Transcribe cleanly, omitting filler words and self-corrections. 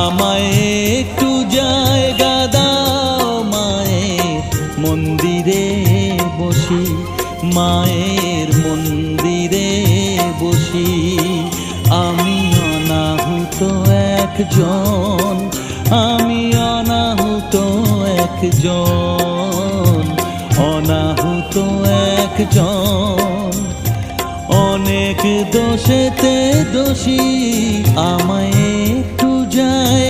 আমায় একটু জায়গা দাও মায়ের মন্দিরে বসি, মায়ের মন্দিরে বসি। আমি অনাহুত একজন, আমি অনাহুত একজন, অনাহুত একজন। অনেক দোষেতে দোষী, আমায় একটু জায়গা